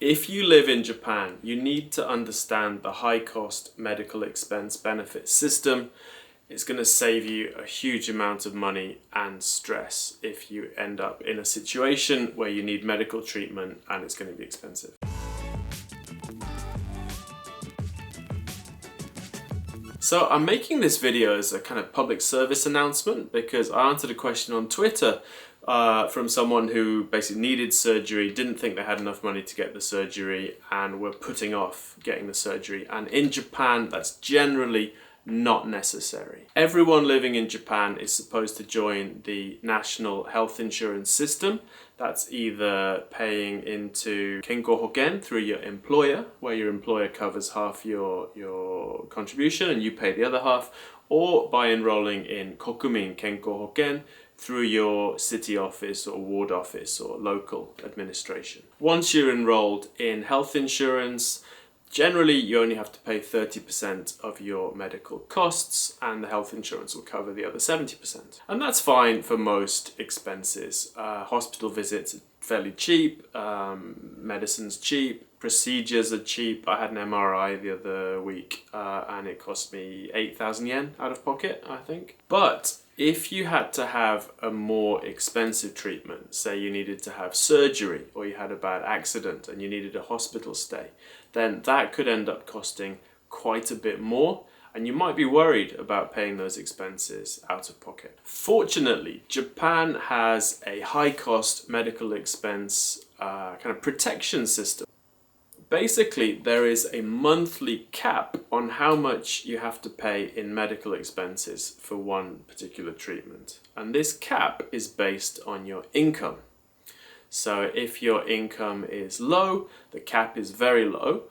If you live in Japan, you need to understand the high cost medical expense benefit system. It's going to save you a huge amount of money and stress if you end up in a situation where you need medical treatment and it's going to be expensive. So I'm making this video as a kind of public service announcement because I answered a question on Twitter from someone who basically needed surgery, didn't think they had enough money to get the surgery, and were putting off getting the surgery. And in Japan, that's generally not necessary. Everyone living in Japan is supposed to join the national health insurance system. That's either paying into Kenko Hoken through your employer, where your employer covers half your contribution and you pay the other half, or by enrolling in Kokumin Kenko Hoken through your city office or ward office or local administration. Once you're enrolled in health insurance, generally you only have to pay 30% of your medical costs and the health insurance will cover the other 70%. And that's fine for most expenses. Hospital visits are fairly cheap, medicine's cheap, procedures are cheap. I had an MRI the other week and it cost me 8,000 yen out of pocket, I think. But if you had to have a more expensive treatment, say you needed to have surgery or you had a bad accident and you needed a hospital stay, then that could end up costing quite a bit more and you might be worried about paying those expenses out of pocket. Fortunately, Japan has a high cost medical expense kind of protection system. Basically, there is a monthly cap on how much you have to pay in medical expenses for one particular treatment. And this cap is based on your income. So if your income is low, the cap is very low,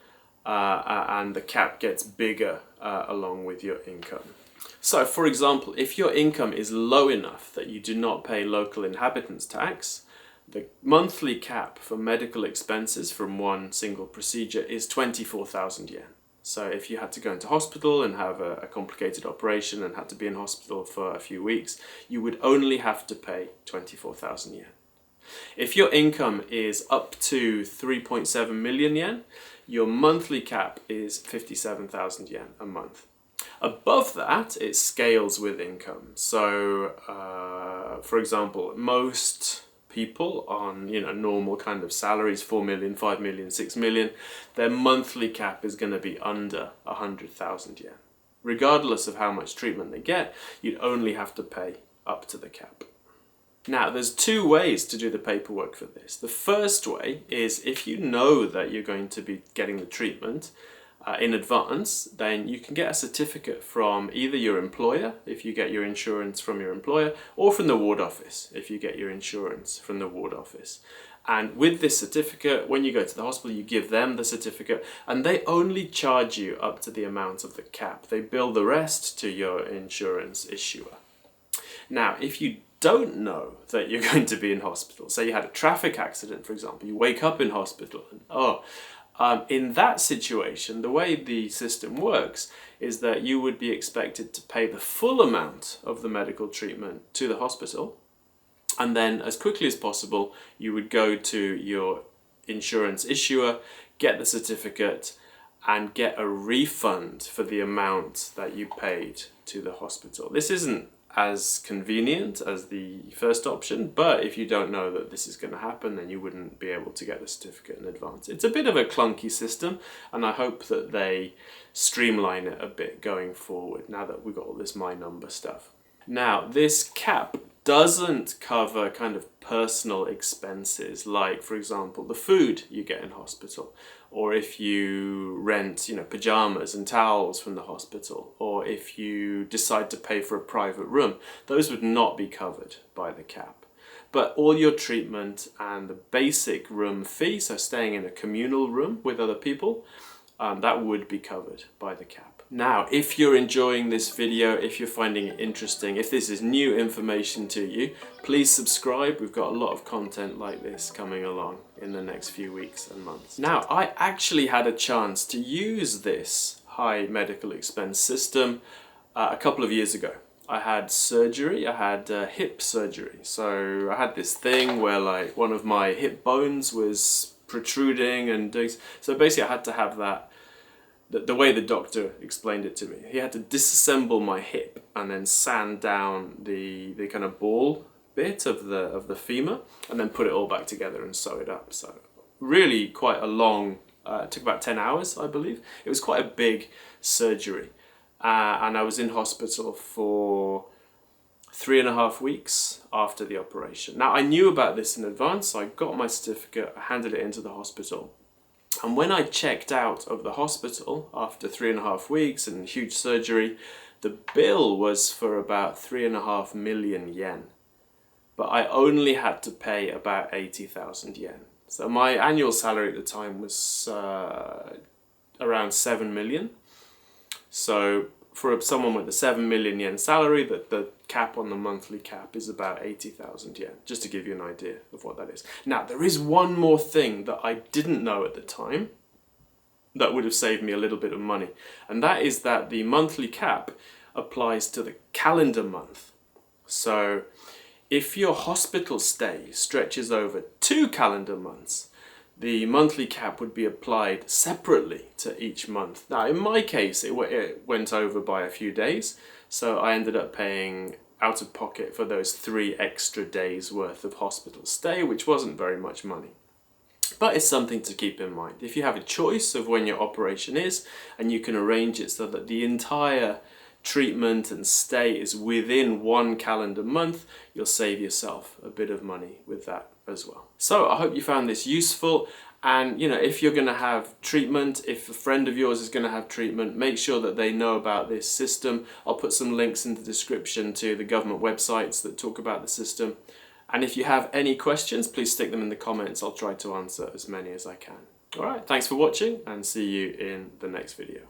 and the cap gets bigger along with your income. So for example, if your income is low enough that you do not pay local inhabitants tax, the monthly cap for medical expenses from one single procedure is 24,000 yen. So if you had to go into hospital and have a complicated operation and had to be in hospital for a few weeks, you would only have to pay 24,000 yen. If your income is up to 3.7 million yen, your monthly cap is 57,000 yen a month. Above that, it scales with income. So, for example, most people on normal kind of salaries, 4 million, 5 million, 6 million, their monthly cap is going to be under 100,000 yen. Regardless of how much treatment they get, you'd only have to pay up to the cap. Now, there's two ways to do the paperwork for this. The first way is if you know that you're going to be getting the treatment in advance, then you can get a certificate from either your employer, if you get your insurance from your employer, or from the ward office, if you get your insurance from the ward office. And with this certificate, when you go to the hospital, you give them the certificate, and they only charge you up to the amount of the cap. They bill the rest to your insurance issuer. Now, if you don't know that you're going to be in hospital, say you had a traffic accident, for example, you wake up in hospital and in that situation, the way the system works is that you would be expected to pay the full amount of the medical treatment to the hospital, and then as quickly as possible you would go to your insurance issuer, get the certificate and get a refund for the amount that you paid to the hospital. This isn't as convenient as the first option, but if you don't know that this is going to happen, then you wouldn't be able to get the certificate in advance. It's a bit of a clunky system, and I hope that they streamline it a bit going forward now that we've got all this My Number stuff. Now, this cap doesn't cover kind of personal expenses, like, for example, the food you get in hospital, or if you rent, pajamas and towels from the hospital, or if you decide to pay for a private room. Those would not be covered by the cap. But all your treatment and the basic room fee, so staying in a communal room with other people, that would be covered by the cap. Now, if you're enjoying this video, if you're finding it interesting, if this is new information to you, please subscribe. We've got a lot of content like this coming along in the next few weeks and months. Now, I actually had a chance to use this high medical expense system a couple of years ago. I had surgery, I had hip surgery. So I had this thing where one of my hip bones was protruding and doing. So basically I had to have that, the way the doctor explained it to me, he had to disassemble my hip and then sand down the kind of ball bit of the femur and then put it all back together and sew it up. So really quite a long, it took about 10 hours, I believe. It was quite a big surgery. And I was in hospital for 3.5 weeks after the operation. Now I knew about this in advance, so I got my certificate, I handed it into the hospital. And when I checked out of the hospital after 3.5 weeks and huge surgery, the bill was for about 3.5 million yen. But I only had to pay about 80,000 yen. So my annual salary at the time was around 7 million. So for someone with a 7 million yen salary, the cap on the monthly cap is about 80,000 yen, just to give you an idea of what that is. Now, there is one more thing that I didn't know at the time that would have saved me a little bit of money, and that is that the monthly cap applies to the calendar month. So if your hospital stay stretches over 2 calendar months, the monthly cap would be applied separately to each month. Now, in my case, it went over by a few days, so I ended up paying out of pocket for those 3 extra days worth of hospital stay, which wasn't very much money. But it's something to keep in mind. If you have a choice of when your operation is, and you can arrange it so that the entire treatment and stay is within 1 calendar month, you'll save yourself a bit of money with that as well. So I hope you found this useful, and if you're going to have treatment, if a friend of yours is going to have treatment, make sure that they know about this system. I'll put some links in the description to the government websites that talk about the system, and if you have any questions, please stick them in the comments. I'll try to answer as many as I can. Alright, thanks for watching, and see you in the next video.